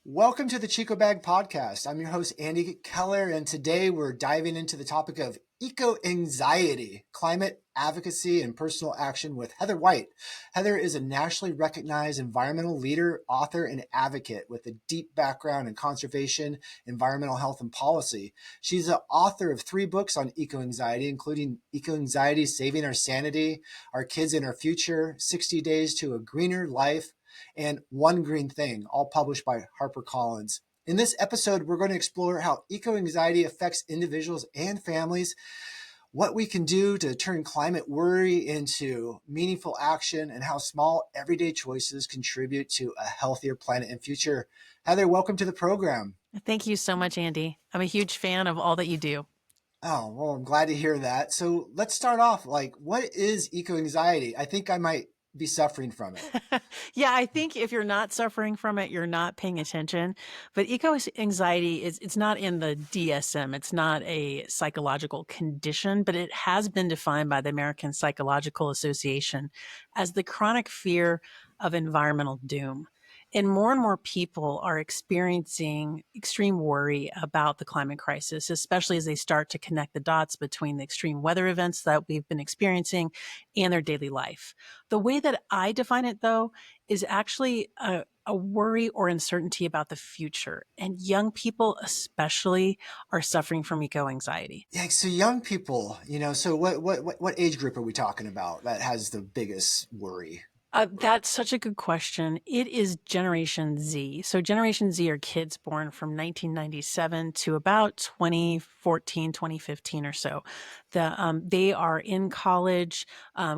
Welcome to the ChicoBag Podcast. I'm your host, Andy Keller, and today we're diving into the topic of eco-anxiety, climate advocacy, and personal action with Heather White. Heather is a nationally recognized environmental leader, author, and advocate with a deep background in conservation, environmental health, and policy. She's the author of 3 books on eco-anxiety, including Eco-Anxiety, Saving Our Sanity, Our Kids and Our Future, 60 Days to a Greener Life, and One Green Thing, all published by HarperCollins. In this episode, we're going to explore how eco-anxiety affects individuals and families, what we can do to turn climate worry into meaningful action, and how small everyday choices contribute to a healthier planet and future. Heather, welcome to the program. Thank you so much, Andy. I'm a huge fan of all that you do. Oh, well, I'm glad to hear that. So let's start off. What is eco-anxiety? I think I might be suffering from it. Yeah, I think if you're not suffering from it, you're not paying attention. But eco anxiety it's not in the DSM. It's not a psychological condition, but it has been defined by the American Psychological Association as the chronic fear of environmental doom. And more people are experiencing extreme worry about the climate crisis, especially as they start to connect the dots between the extreme weather events that we've been experiencing and their daily life. The way that I define it, though, is actually a worry or uncertainty about the future. And young people especially are suffering from eco-anxiety. Yeah, so young people, so what age group are we talking about that has the biggest worry? That's such a good question. It is Generation Z. So Generation Z are kids born from 1997 to about 2014, 2015 or so. They are in college,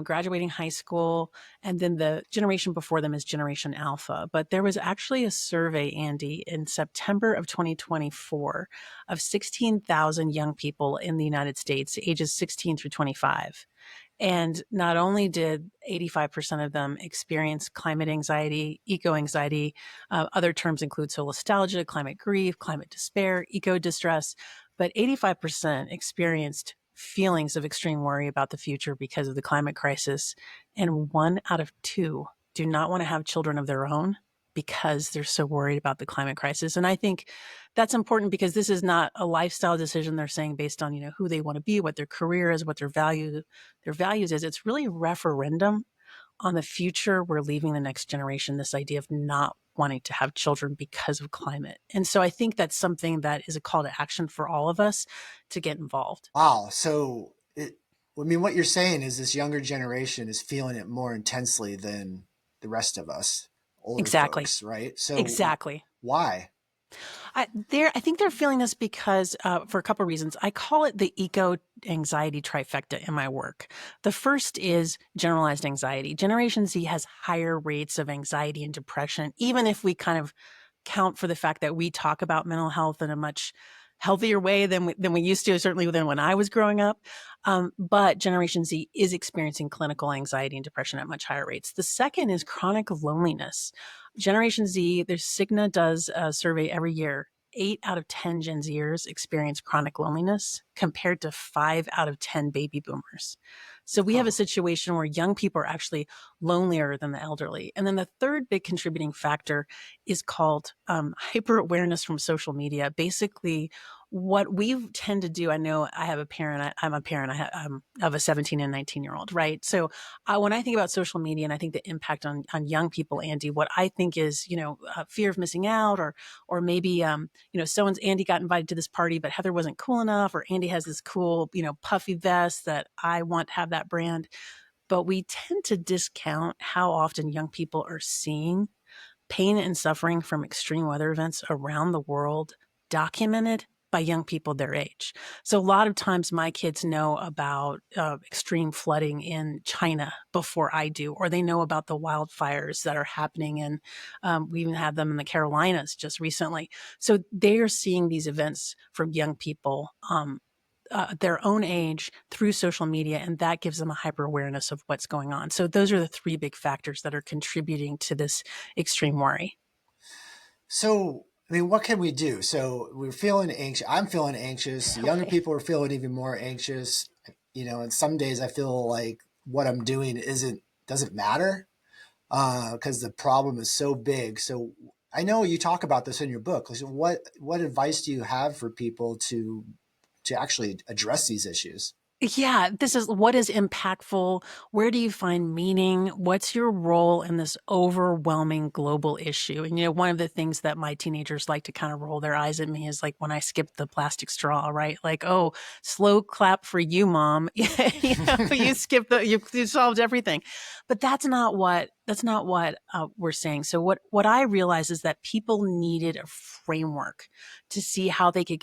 graduating high school, and then the generation before them is Generation Alpha. But there was actually a survey, Andy, in September of 2024 of 16,000 young people in the United States, ages 16 through 25. And not only did 85% of them experience climate anxiety, eco-anxiety, other terms include solastalgia, climate grief, climate despair, eco-distress, but 85% experienced feelings of extreme worry about the future because of the climate crisis. And 1 out of 2 do not want to have children of their own because they're so worried about the climate crisis. And I think that's important because this is not a lifestyle decision they're saying based on, who they want to be, what their career is, what their values is. It's really a referendum on the future we're leaving the next generation, this idea of not wanting to have children because of climate. And so I think that's something that is a call to action for all of us to get involved. Wow. So what you're saying is this younger generation is feeling it more intensely than the rest of us, older Exactly. folks, right? So Exactly. why? I think they're feeling this because for a couple of reasons. I call it the eco-anxiety trifecta in my work. The first is generalized anxiety. Generation Z has higher rates of anxiety and depression, even if we kind of count for the fact that we talk about mental health in a much healthier way than we used to, certainly than when I was growing up. But Generation Z is experiencing clinical anxiety and depression at much higher rates. The second is chronic loneliness. Generation Z, there's Cigna does a survey every year. 8 out of 10 Gen Zers experience chronic loneliness compared to 5 out of 10 baby boomers. So we have a situation where young people are actually lonelier than the elderly. And then the third big contributing factor is called hyper awareness from social media. Basically, what we tend to do, I know I have a parent, I'm a parent of a 17 and 19-year-old, right? So when I think about social media and I think the impact on young people, Andy, what I think is, fear of missing out or maybe, Andy got invited to this party, but Heather wasn't cool enough, or Andy has this cool, puffy vest that I want to have that brand. But we tend to discount how often young people are seeing pain and suffering from extreme weather events around the world documented by young people their age. So a lot of times my kids know about extreme flooding in China before I do, or they know about the wildfires that are happening. And we even had them in the Carolinas just recently. So they are seeing these events from young people their own age through social media, and that gives them a hyper awareness of what's going on. So those are the 3 big factors that are contributing to this extreme worry. So, what can we do? So we're feeling anxious. I'm feeling anxious. Okay. Younger people are feeling even more anxious. And some days I feel like what I'm doing doesn't matter because the problem is so big. So I know you talk about this in your book. So what advice do you have for people to actually address these issues? Yeah, this is what is impactful. Where do you find meaning? What's your role in this overwhelming global issue? And, one of the things that my teenagers like to kind of roll their eyes at me is like when I skip the plastic straw, right? Like, oh, slow clap for you, mom. You skipped you solved everything. But that's not what we're saying. So what I realized is that people needed a framework to see how they could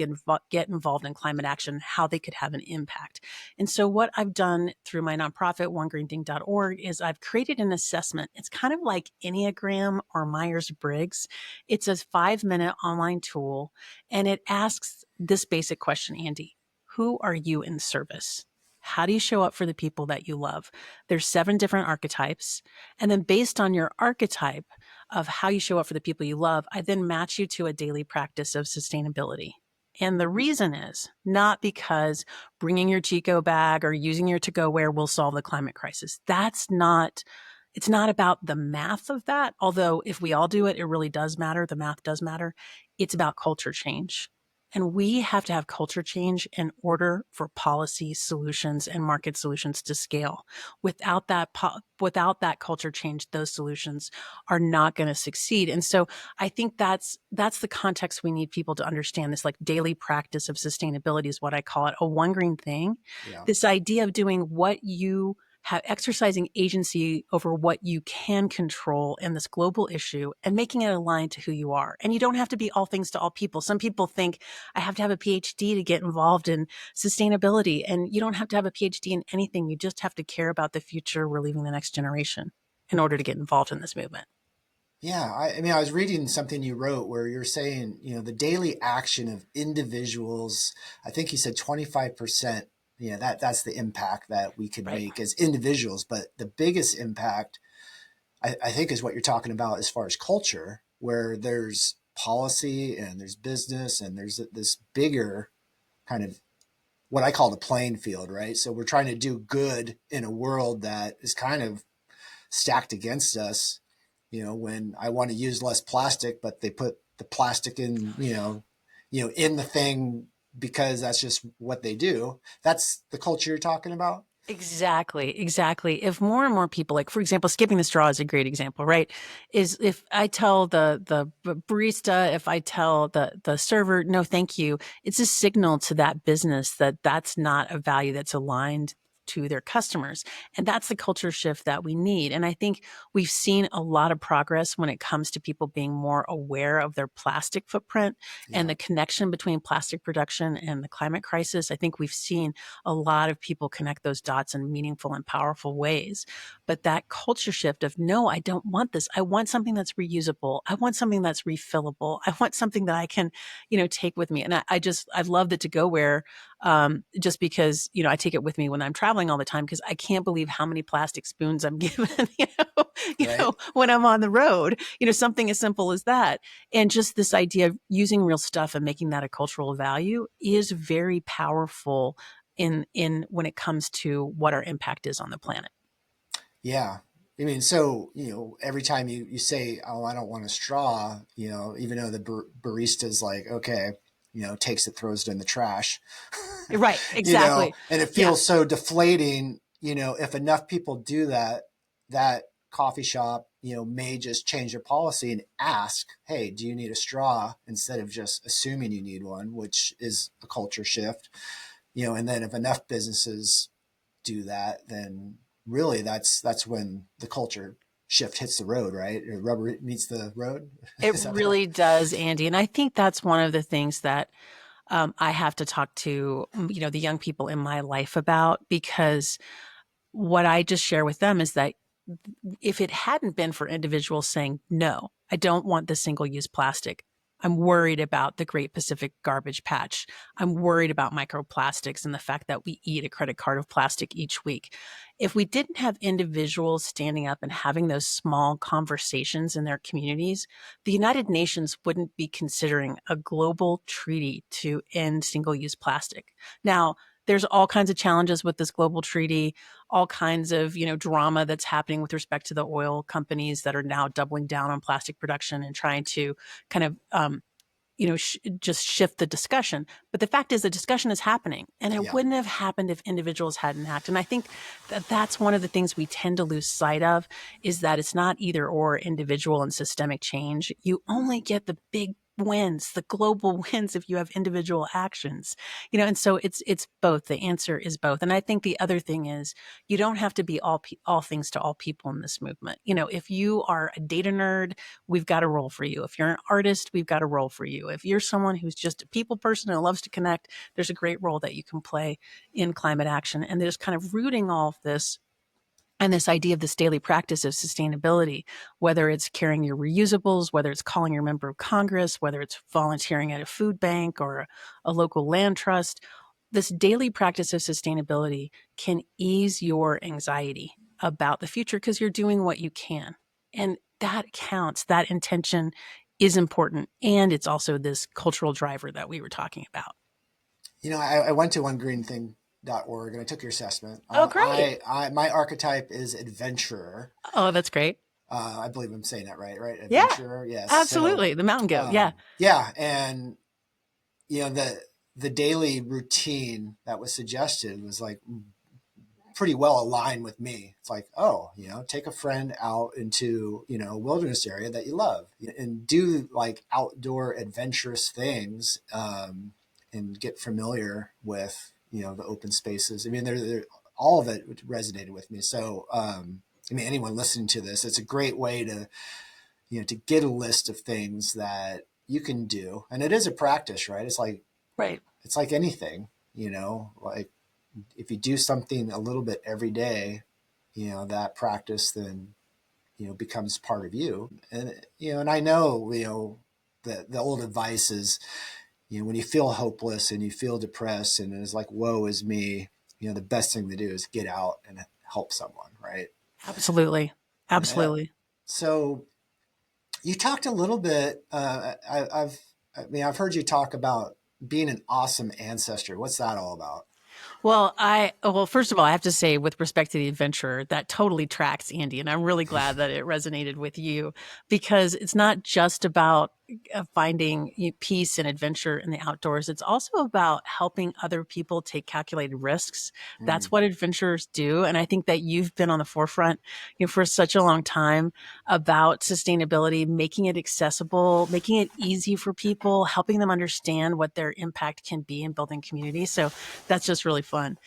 get involved in climate action, how they could have an impact. And so what I've done through my nonprofit, onegreending.org, is I've created an assessment. It's kind of like Enneagram or Myers-Briggs. It's a 5-minute online tool, and it asks this basic question, Andy: who are you in service? How do you show up for the people that you love? There's 7 different archetypes. And then based on your archetype of how you show up for the people you love, I then match you to a daily practice of sustainability. And the reason is not because bringing your Chico bag or using your to-go-ware will solve the climate crisis. It's not about the math of that. Although if we all do it, it really does matter. The math does matter. It's about culture change. And we have to have culture change in order for policy solutions and market solutions to scale. Without that culture change, those solutions are not going to succeed. And so I think that's the context we need people to understand. This like daily practice of sustainability is what I call it, a one green thing. Yeah. This idea of doing what you have, exercising agency over what you can control in this global issue and making it aligned to who you are. And you don't have to be all things to all people. Some people think I have to have a PhD to get involved in sustainability, and you don't have to have a PhD in anything. You just have to care about the future we're leaving the next generation in order to get involved in this movement. Yeah, I mean, I was reading something you wrote where you're saying, the daily action of individuals, I think you said 25%, that's the impact that we could Right. make as individuals. But the biggest impact, I think, is what you're talking about as far as culture, where there's policy and there's business and there's this bigger kind of what I call the playing field, right? So we're trying to do good in a world that is kind of stacked against us. When I want to use less plastic, but they put the plastic in, in the thing because that's just what they do. That's the culture you're talking about. Exactly. If more and more people, like for example, skipping the straw is a great example, right? Is if I tell the barista, if I tell the server, no, thank you, it's a signal to that business that that's not a value that's aligned to their customers. And that's the culture shift that we need. And I think we've seen a lot of progress when it comes to people being more aware of their plastic footprint and Yeah. the connection between plastic production and the climate crisis. I think we've seen a lot of people connect those dots in meaningful and powerful ways. But that culture shift of, no, I don't want this. I want something that's reusable. I want something that's refillable. I want something that I can, take with me. And I love the to-go-ware, just because, I take it with me when I'm traveling all the time because I can't believe how many plastic spoons I'm given, Right. when I'm on the road, something as simple as that. And just this idea of using real stuff and making that a cultural value is very powerful in when it comes to what our impact is on the planet. Yeah. I mean, so, every time you say, oh, I don't want a straw, even though the barista's like, okay, takes it, throws it in the trash, Right, exactly. and it Yeah. feels so deflating, if enough people do that, that coffee shop, may just change their policy and ask, hey, do you need a straw, instead of just assuming you need one, which is a culture shift, and then if enough businesses do that, then really that's when the culture shift hits the road, right? Or rubber meets the road. It Is that the, really does, Andy. And I think that's one of the things that I have to talk to, the young people in my life about, because what I just share with them is that if it hadn't been for individuals saying, no, I don't want the single use plastic, I'm worried about the Great Pacific Garbage Patch. I'm worried about microplastics and the fact that we eat a credit card of plastic each week. If we didn't have individuals standing up and having those small conversations in their communities, the United Nations wouldn't be considering a global treaty to end single use plastic. Now, there's all kinds of challenges with this global treaty, all kinds of, drama that's happening with respect to the oil companies that are now doubling down on plastic production and trying to kind of, just shift the discussion. But the fact is the discussion is happening, and it wouldn't have happened if individuals hadn't acted. And I think that that's one of the things we tend to lose sight of, is that it's not either or individual and systemic change. You only get the big wins, the global wins, if you have individual actions, and so it's both. The answer is both. And I think the other thing is, you don't have to be all things to all people in this movement. If you are a data nerd, we've got a role for you. If you're an artist, we've got a role for you. If you're someone who's just a people person and loves to connect, there's a great role that you can play in climate action. And there's kind of rooting all of this and this idea of this daily practice of sustainability, whether it's carrying your reusables, whether it's calling your member of Congress, whether it's volunteering at a food bank or a local land trust, this daily practice of sustainability can ease your anxiety about the future because you're doing what you can. And that counts. That intention is important. And it's also this cultural driver that we were talking about. I went to onegreenthing.org and I took your assessment. Oh, great. My archetype is adventurer. Oh, that's great. I believe I'm saying that right? Adventurer, yes. Absolutely. So, the mountain goat, yeah. Yeah, and the daily routine that was suggested was like pretty well aligned with me. It's like, take a friend out into, a wilderness area that you love and do like outdoor adventurous things, and get familiar with, the open spaces. I mean, they're all of it resonated with me. So, anyone listening to this, it's a great way to, to get a list of things that you can do. And it is a practice, right? It's like, right. It's like anything, like if you do something a little bit every day, that practice then, becomes part of you. And, and I know, the old advice is, when you feel hopeless and you feel depressed and it's like, woe is me, the best thing to do is get out and help someone. Right. Absolutely. Absolutely. So you talked a little bit, I've heard you talk about being an awesome ancestor. What's that all about? Well, first of all, I have to say, with respect to the adventurer, that totally tracks, Andy. And I'm really glad that it resonated with you, because it's not just about finding peace and adventure in the outdoors. It's also about helping other people take calculated risks. That's what adventurers do. And I think that you've been on the forefront, for such a long time about sustainability, making it accessible, making it easy for people, helping them understand what their impact can be in building community. So that's just really fun.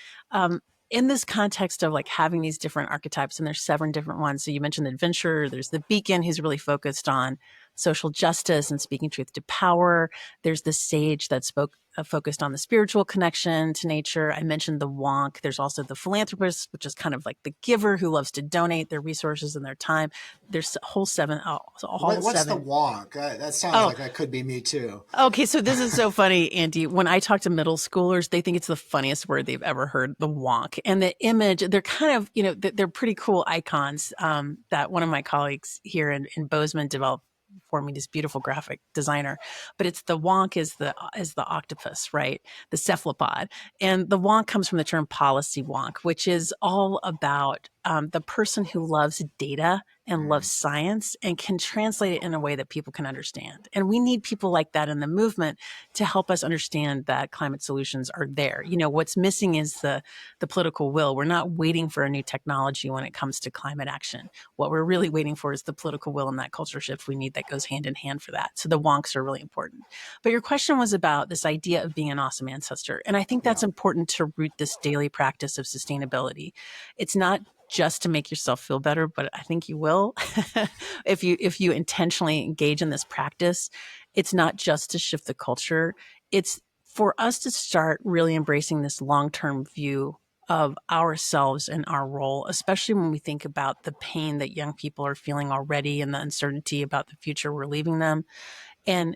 In this context of like having these different archetypes, and there's 7 different ones. So you mentioned the adventurer, there's the beacon, who's really focused on social justice and speaking truth to power. There's the sage that focused on the spiritual connection to nature. I mentioned the wonk. There's also the philanthropist, which is kind of like the giver who loves to donate their resources and their time. There's a whole 7. What's the wonk? That sounds like that could be me too. Okay, so this is so funny, Andy. When I talk to middle schoolers, they think it's the funniest word they've ever heard, the wonk. And the image, they're kind of, they're pretty cool icons that one of my colleagues here in Bozeman developed for me, this beautiful graphic designer. But it's the wonk is the octopus, right? The cephalopod. And the wonk comes from the term policy wonk, which is all about the person who loves data and loves science and can translate it in a way that people can understand. And we need people like that in the movement to help us understand that climate solutions are there. What's missing is the political will. We're not waiting for a new technology when it comes to climate action. What we're really waiting for is the political will and that culture shift we need that goes hand in hand for that. So the wonks are really important. But your question was about this idea of being an awesome ancestor. And I think that's important to root this daily practice of sustainability. It's not just to make yourself feel better, but I think you will if you intentionally engage in this practice. It's not just to shift the culture. It's for us to start really embracing this long-term view of ourselves and our role, especially when we think about the pain that young people are feeling already and the uncertainty about the future we're leaving them, and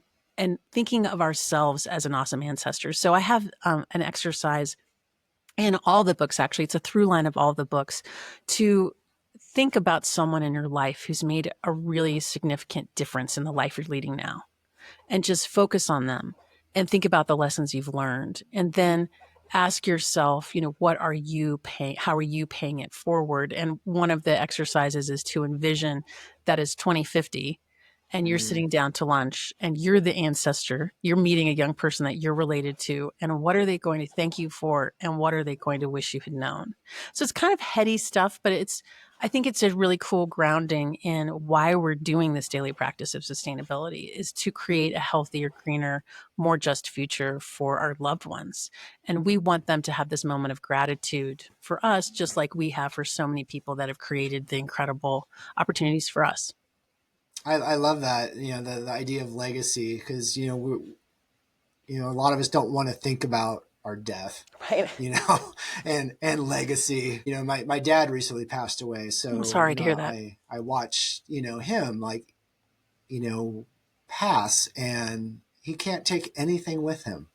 thinking of ourselves as an awesome ancestor. So I have an exercise in all the books, actually, it's a through line of all the books, to think about someone in your life who's made a really significant difference in the life you're leading now, and just focus on them and think about the lessons you've learned. And then ask yourself, what are you paying? How are you paying it forward? And one of the exercises is to envision that is 2050 and you're Mm. sitting down to lunch and you're the ancestor, you're meeting a young person that you're related to. And what are they going to thank you for? And what are they going to wish you had known? So it's kind of heady stuff, but I think it's a really cool grounding in why we're doing this daily practice of sustainability is to create a healthier, greener, more just future for our loved ones. And we want them to have this moment of gratitude for us, just like we have for so many people that have created the incredible opportunities for us. I love that, the idea of legacy, because, a lot of us don't want to think about our death, Right. and legacy. My dad recently passed away. I'm So, sorry to hear that. I watched, him, like, pass, and he can't take anything with him,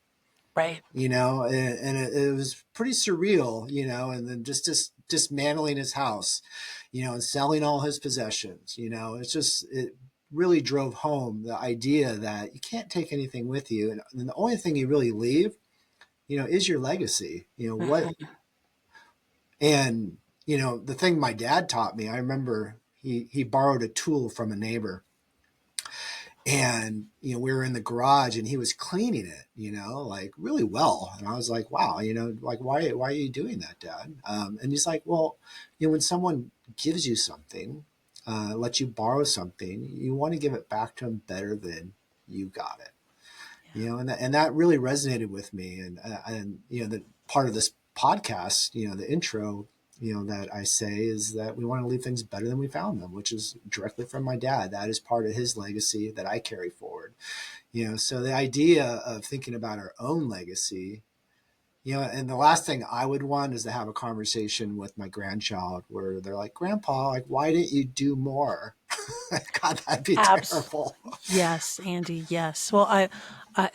Right. and it was pretty surreal, and then just dismantling his house, and selling all his possessions. It really drove home the idea that you can't take anything with you. And the only thing you really leave, is your legacy, Mhm. and, the thing my dad taught me, I remember he borrowed a tool from a neighbor, and we were in the garage and he was cleaning it, like really well, and I was like, wow, like, why are you doing that, Dad? And he's like, well, when someone gives you something, lets you borrow something, you want to give it back to them better than you got it. And that really resonated with me. And the part of this podcast, the intro, that I say is that we want to leave things better than we found them, which is directly from my dad. That is part of his legacy that I carry forward. So the idea of thinking about our own legacy, and the last thing I would want is to have a conversation with my grandchild where they're like, Grandpa, like, why didn't you do more? God, that'd be Abs- terrible. yes, Andy. Yes. Well, I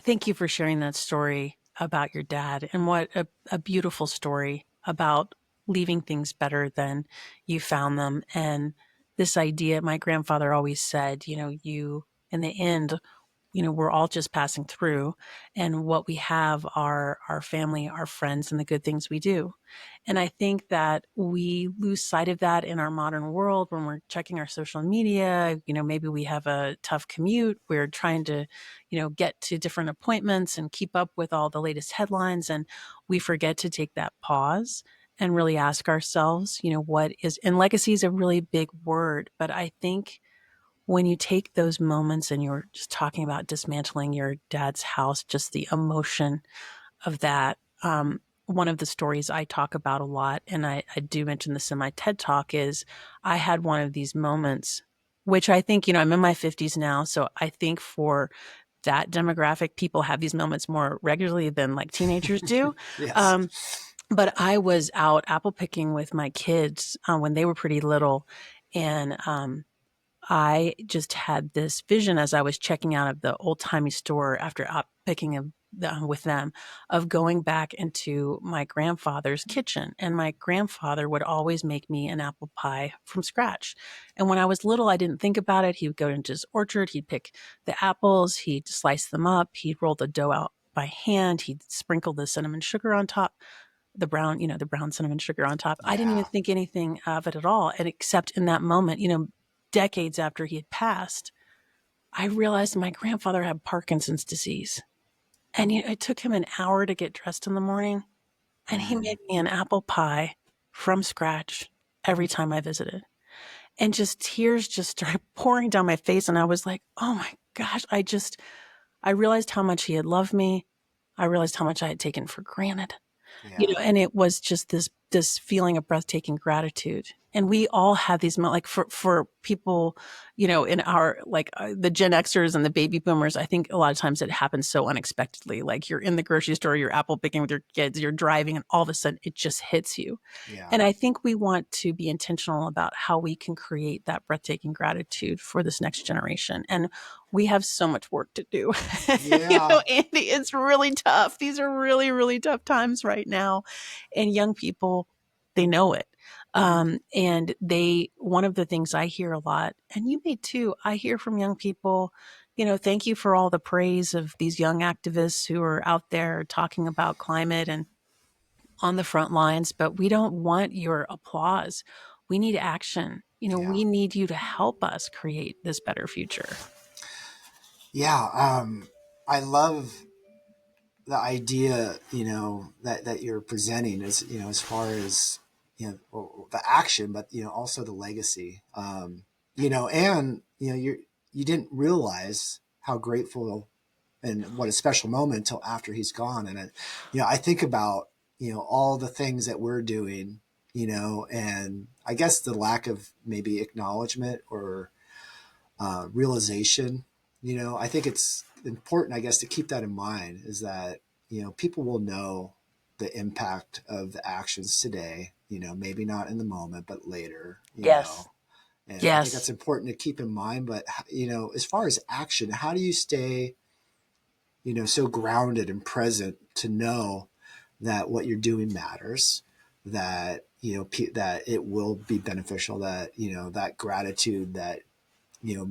thank you for sharing that story about your dad, and what a beautiful story about leaving things better than you found them. And this idea, my grandfather always said, you, in the end, we're all just passing through, and what we have are our family, our friends, and the good things we do. And I think that we lose sight of that in our modern world when we're checking our social media. Maybe we have a tough commute. We're trying to, get to different appointments and keep up with all the latest headlines. And we forget to take that pause and really ask ourselves, what is, and legacy is a really big word, but I think when you take those moments and you're just talking about dismantling your dad's house, just the emotion of that. One of the stories I talk about a lot, and I do mention this in my TED Talk, is I had one of these moments, which I think, I'm in my 50s now. So I think for that demographic, people have these moments more regularly than like teenagers do. Yes. Um, but I was out apple picking with my kids when they were pretty little. And I just had this vision as I was checking out of the old timey store after picking with them, of going back into my grandfather's kitchen. And my grandfather would always make me an apple pie from scratch. And when I was little, I didn't think about it. He would go into his orchard, he'd pick the apples, he'd slice them up, he'd roll the dough out by hand, he'd sprinkle the cinnamon sugar on top, the brown cinnamon sugar on top. I didn't even Yeah. think anything of it at all. And except in that moment, decades after he had passed, I realized my grandfather had Parkinson's disease. And it took him an hour to get dressed in the morning. And he Mm. made me an apple pie from scratch every time I visited. And just tears just started pouring down my face. And I was like, oh my gosh, I realized how much he had loved me. I realized how much I had taken for granted. Yeah. And it was just this feeling of breathtaking gratitude. And we all have these like for people, in our like the Gen Xers and the baby boomers, I think a lot of times it happens so unexpectedly. Like you're in the grocery store, you're apple picking with your kids, you're driving, and all of a sudden it just hits you. Yeah. And I think we want to be intentional about how we can create that breathtaking gratitude for this next generation. And we have so much work to do. Yeah. Andy, it's really tough. These are really, really tough times right now. And young people, they know it. And one of the things I hear a lot, and you may too, I hear from young people, thank you for all the praise of these young activists who are out there talking about climate. And on the front lines, but we don't want your applause. We need action. Yeah. We need you to help us create this better future. Yeah. I love the idea, that you're presenting as, as far as, the action, but, also the legacy, and, you didn't realize how grateful and what a special moment until after he's gone. And, I think about, all the things that we're doing, and I guess the lack of maybe acknowledgement or realization. I think it's important, I guess, to keep that in mind is that, people will know the impact of the actions today, maybe not in the moment, but later, Yes. and I think that's Yes. important to keep in mind. But, as far as action, how do you stay, so grounded and present to know that what you're doing matters, that, that it will be beneficial, that, that gratitude that, you know,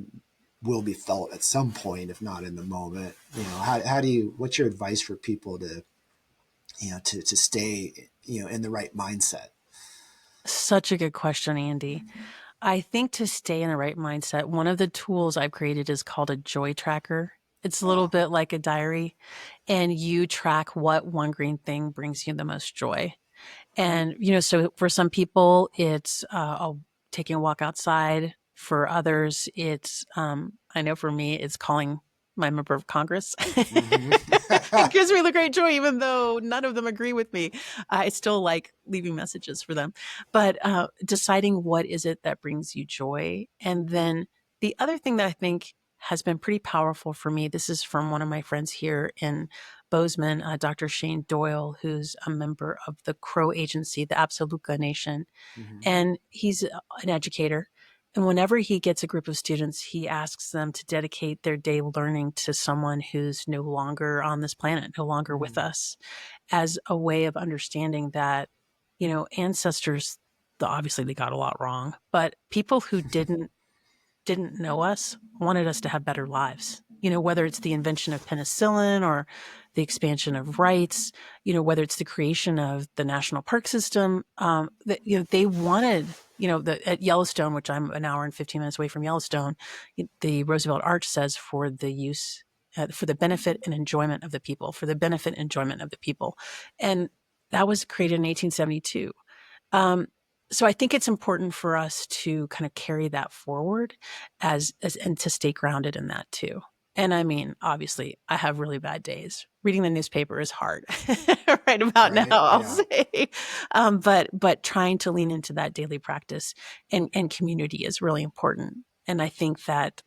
will be felt at some point, if not in the moment. How do you, what's your advice for people to, to stay, in the right mindset? Such a good question, Andy. I think to stay in the right mindset, one of the tools I've created is called a joy tracker. It's a little Oh, bit like a diary, and you track what one green thing brings you the most joy. And, so for some people, it's taking a walk outside. For others, it's, I know for me, it's calling my member of Congress. It mm-hmm. gives me the great joy, even though none of them agree with me. I still like leaving messages for them. But deciding what is it that brings you joy. And then the other thing that I think has been pretty powerful for me, this is from one of my friends here in Bozeman, Dr. Shane Doyle, who's a member of the Crow Agency, the Absoluca Nation, Mm-hmm. and he's an educator. And whenever he gets a group of students, he asks them to dedicate their day learning to someone who's no longer on this planet, no longer with us, as a way of understanding that, ancestors, obviously they got a lot wrong, but people who didn't know us wanted us to have better lives. Whether it's the invention of penicillin or the expansion of rights, whether it's the creation of the national park system, that, they wanted, at Yellowstone, which I'm an hour and 15 minutes away from Yellowstone, the Roosevelt Arch says for the use, for the benefit and enjoyment of the people, for the benefit and enjoyment of the people. And that was created in 1872. Um, so I think it's important for us to kind of carry that forward and to stay grounded in that too. And I mean, obviously, I have really bad days. Reading the newspaper is hard right about now, Right. I'll Yeah. say. But trying to lean into that daily practice and community is really important. And I think that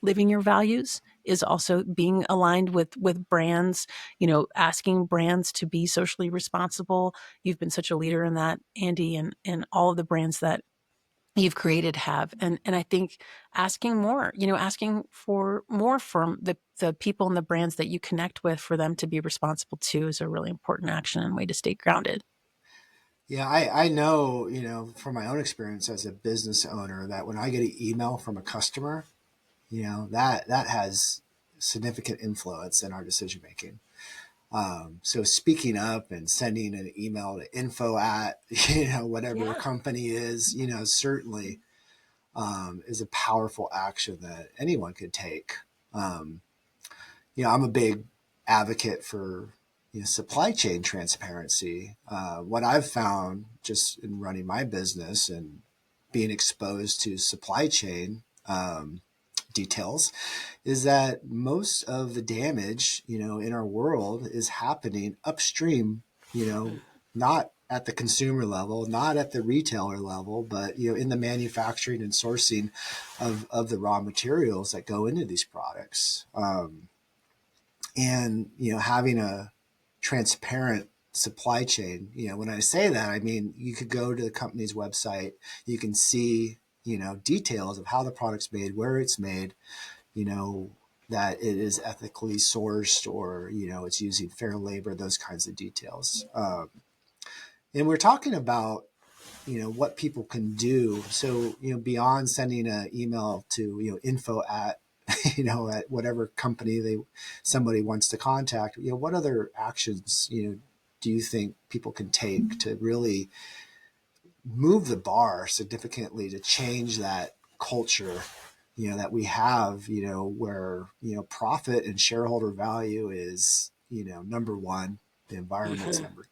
living your values is also being aligned with brands, asking brands to be socially responsible. You've been such a leader in that, Andy, and all of the brands that you've created have. And I think asking more, asking for more from the people and the brands that you connect with for them to be responsible too is a really important action and way to stay grounded. Yeah. I know, from my own experience as a business owner that when I get an email from a customer, that has significant influence in our decision making. So speaking up and sending an email to info at, whatever the Yeah. company is, certainly is a powerful action that anyone could take. Um, I'm a big advocate for, supply chain transparency. What I've found just in running my business and being exposed to supply chain details is that most of the damage, in our world is happening upstream, not at the consumer level, not at the retailer level, but, in the manufacturing and sourcing of the raw materials that go into these products. And, having a transparent supply chain, when I say that, I mean, you could go to the company's website, you can see, details of how the product's made, where it's made, you know, that it is ethically sourced or, it's using fair labor, those kinds of details. And we're talking about, what people can do. So, beyond sending an email to, info at, at whatever company somebody wants to contact, what other actions, do you think people can take to really move the bar significantly to change that culture, that we have, where, profit and shareholder value is, number one, the environment's number,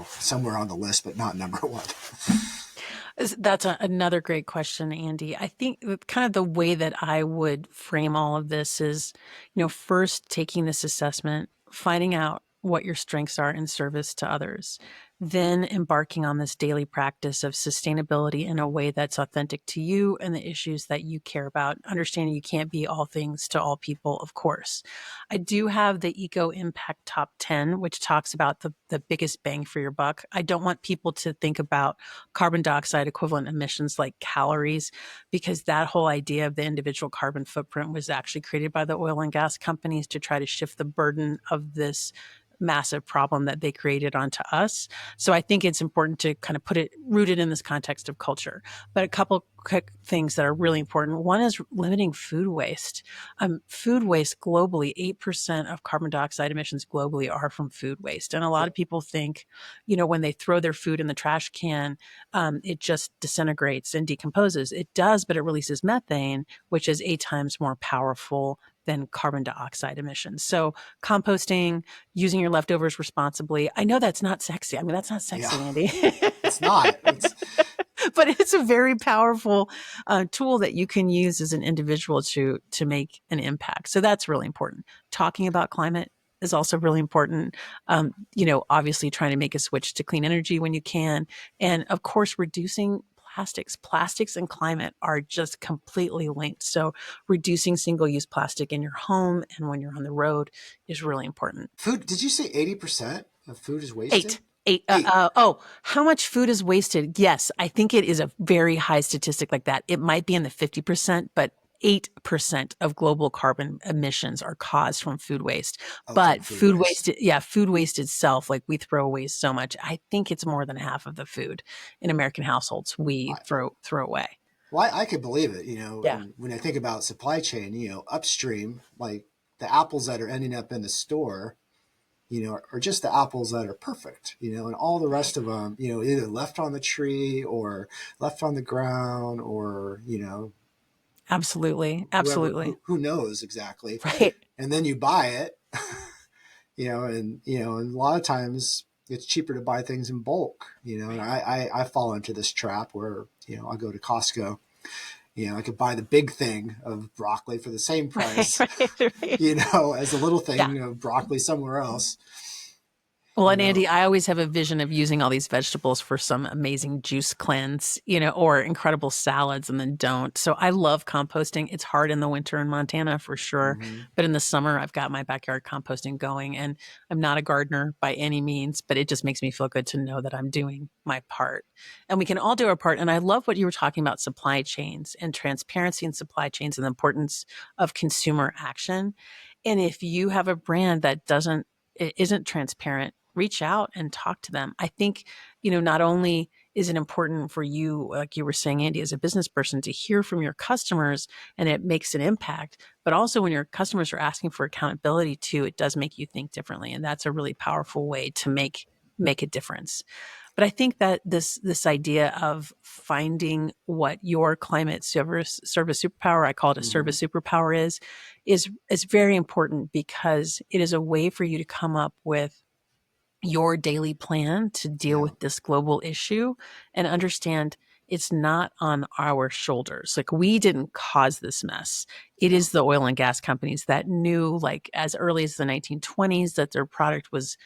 somewhere on the list, but not number one. That's another great question, Andy. I think kind of the way that I would frame all of this is, first taking this assessment, finding out what your strengths are in service to others, then embarking on this daily practice of sustainability in a way that's authentic to you and the issues that you care about, understanding you can't be all things to all people, of course. I do have the Eco Impact Top 10, which talks about the biggest bang for your buck. I don't want people to think about carbon dioxide equivalent emissions like calories, because that whole idea of the individual carbon footprint was actually created by the oil and gas companies to try to shift the burden of this massive problem that they created onto us. So I think it's important to kind of root it in this context of culture. But a couple quick things that are really important. One is limiting food waste. Food waste globally, 8% of carbon dioxide emissions globally are from food waste. And a lot of people think, when they throw their food in the trash can, it just disintegrates and decomposes. It does, but it releases methane, which is 8 times more powerful than carbon dioxide emissions. So composting, using your leftovers responsibly. I know that's not sexy. I mean, that's not sexy, Andy. It's not. But it's a very powerful tool that you can use as an individual to make an impact. So that's really important. Talking about climate is also really important. Obviously trying to make a switch to clean energy when you can. And of course, reducing plastics and climate are just completely linked. So reducing single-use plastic in your home and when you're on the road is really important. Food, did you say 80% of food is wasted? Eight. How much food is wasted? Yes, I think it is a very high statistic like that. It might be in the 50%, but 8% of global carbon emissions are caused from food waste. But food waste itself, like we throw away so much. I think it's more than half of the food in American households we throw away. Well, I could believe it, Yeah. And when I think about supply chain, upstream, like the apples that are ending up in the store, are just the apples that are perfect, and all the rest of them, either left on the tree or left on the ground or, Absolutely. who knows exactly. Right. And then you buy it, and a lot of times it's cheaper to buy things in bulk, and I fall into this trap where, I go to Costco, I could buy the big thing of broccoli for the same price, Right. as a little thing of broccoli somewhere else. Well, and Andy, I always have a vision of using all these vegetables for some amazing juice cleanse, or incredible salads, and then don't. So I love composting. It's hard in the winter in Montana for sure. Mm-hmm. But in the summer, I've got my backyard composting going, and I'm not a gardener by any means, but it just makes me feel good to know that I'm doing my part. And we can all do our part. And I love what you were talking about, supply chains and transparency in supply chains and the importance of consumer action. And if you have a brand that isn't transparent, reach out and talk to them. I think, not only is it important for you, like you were saying, Andy, as a business person, to hear from your customers and it makes an impact, but also when your customers are asking for accountability too, it does make you think differently. And that's a really powerful way to make a difference. But I think that this idea of finding what your climate service superpower, I call it a service superpower, is very important, because it is a way for you to come up with your daily plan to deal with this global issue and understand it's not on our shoulders. Like, we didn't cause this mess. It is the oil and gas companies that knew, like, as early as the 1920s that their product was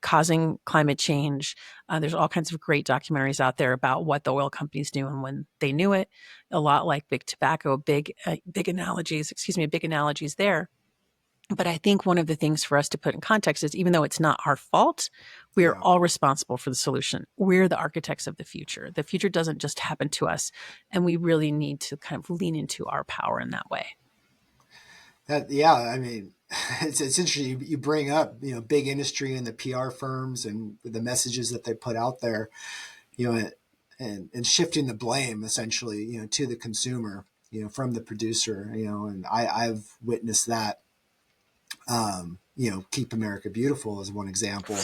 causing climate change. There's all kinds of great documentaries out there about what the oil companies knew and when they knew it. A lot like big tobacco, big analogies there. But I think one of the things for us to put in context is, even though it's not our fault, we are all responsible for the solution. We're the architects of the future. The future doesn't just happen to us, and we really need to kind of lean into our power in that way. I mean, it's interesting. You bring up, big industry and the PR firms and the messages that they put out there, and shifting the blame essentially, to the consumer, from the producer, and I've witnessed that. Keep America Beautiful is one example.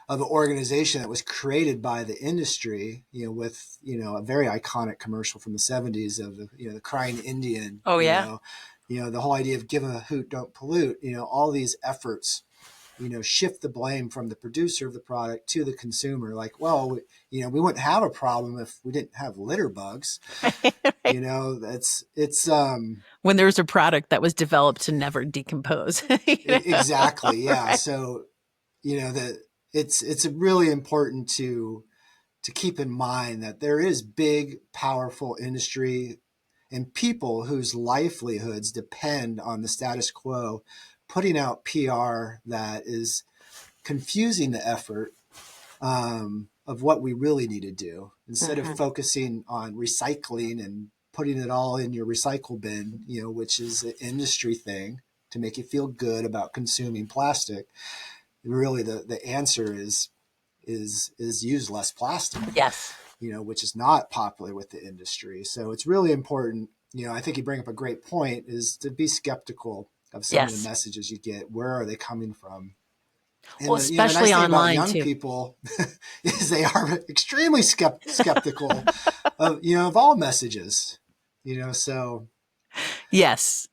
of an organization that was created by the industry, with, a very iconic commercial from the 70s of the crying Indian, Oh, yeah. The whole idea of give a hoot, don't pollute, all these efforts, shift the blame from the producer of the product to the consumer. Like, well, we wouldn't have a problem if we didn't have litter bugs. It's when there's a product that was developed to never decompose. Exactly. Yeah. So, it's really important to keep in mind that there is big, powerful industry and people whose livelihoods depend on the status quo putting out PR that is confusing the effort of what we really need to do. Instead of focusing on recycling and putting it all in your recycle bin, which is an industry thing to make you feel good about consuming plastic, really the answer is use less plastic. Yes. Which is not popular with the industry. So it's really important. I think you bring up a great point, is to be skeptical of some of the messages you get. Where are they coming from? And well, especially the nice thing online about young too. people is they are extremely skeptical of all messages. So yes,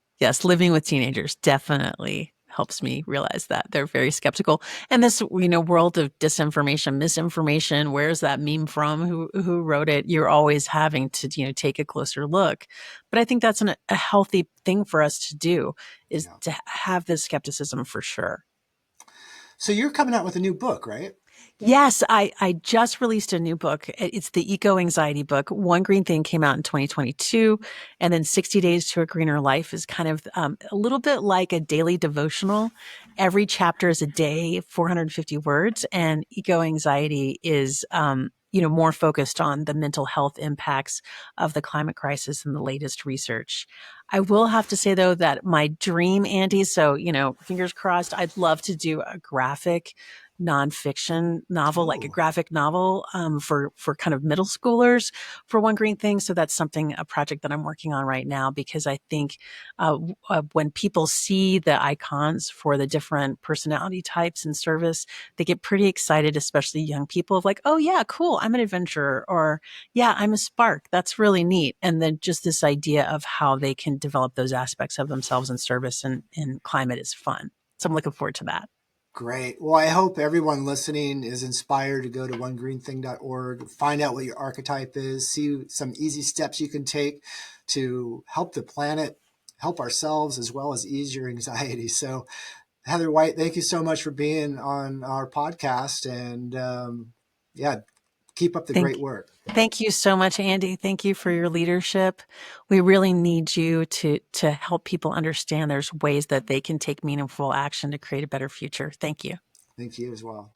living with teenagers definitely helps me realize that they're very skeptical. And this, world of disinformation, misinformation, where's that meme from? Who wrote it? You're always having to, take a closer look. But I think that's a healthy thing for us to do, is to have this skepticism for sure. So you're coming out with a new book, right? Yes, I just released a new book. It's the Eco-Anxiety book. One Green Thing came out in 2022, and then 60 Days to a Greener Life is kind of a little bit like a daily devotional. Every chapter is a day, 450 words, and Eco-Anxiety is more focused on the mental health impacts of the climate crisis and the latest research. I will have to say, though, that my dream, Andy, so, fingers crossed, I'd love to do a graphic nonfiction novel, like a graphic novel for kind of middle schoolers for One Green Thing. So that's a project that I'm working on right now, because I think when people see the icons for the different personality types in service, they get pretty excited, especially young people, of like, oh yeah, cool, I'm an adventurer, or yeah, I'm a spark. That's really neat. And then just this idea of how they can develop those aspects of themselves in service and in climate is fun. So I'm looking forward to that. Great. Well, I hope everyone listening is inspired to go to onegreenthing.org, find out what your archetype is, see some easy steps you can take to help the planet, help ourselves, as well as ease your anxiety. So, Heather White, thank you so much for being on our podcast. And keep up the great work. Thank you so much, Andy. Thank you for your leadership. We really need you to help people understand there's ways that they can take meaningful action to create a better future. Thank you. Thank you as well.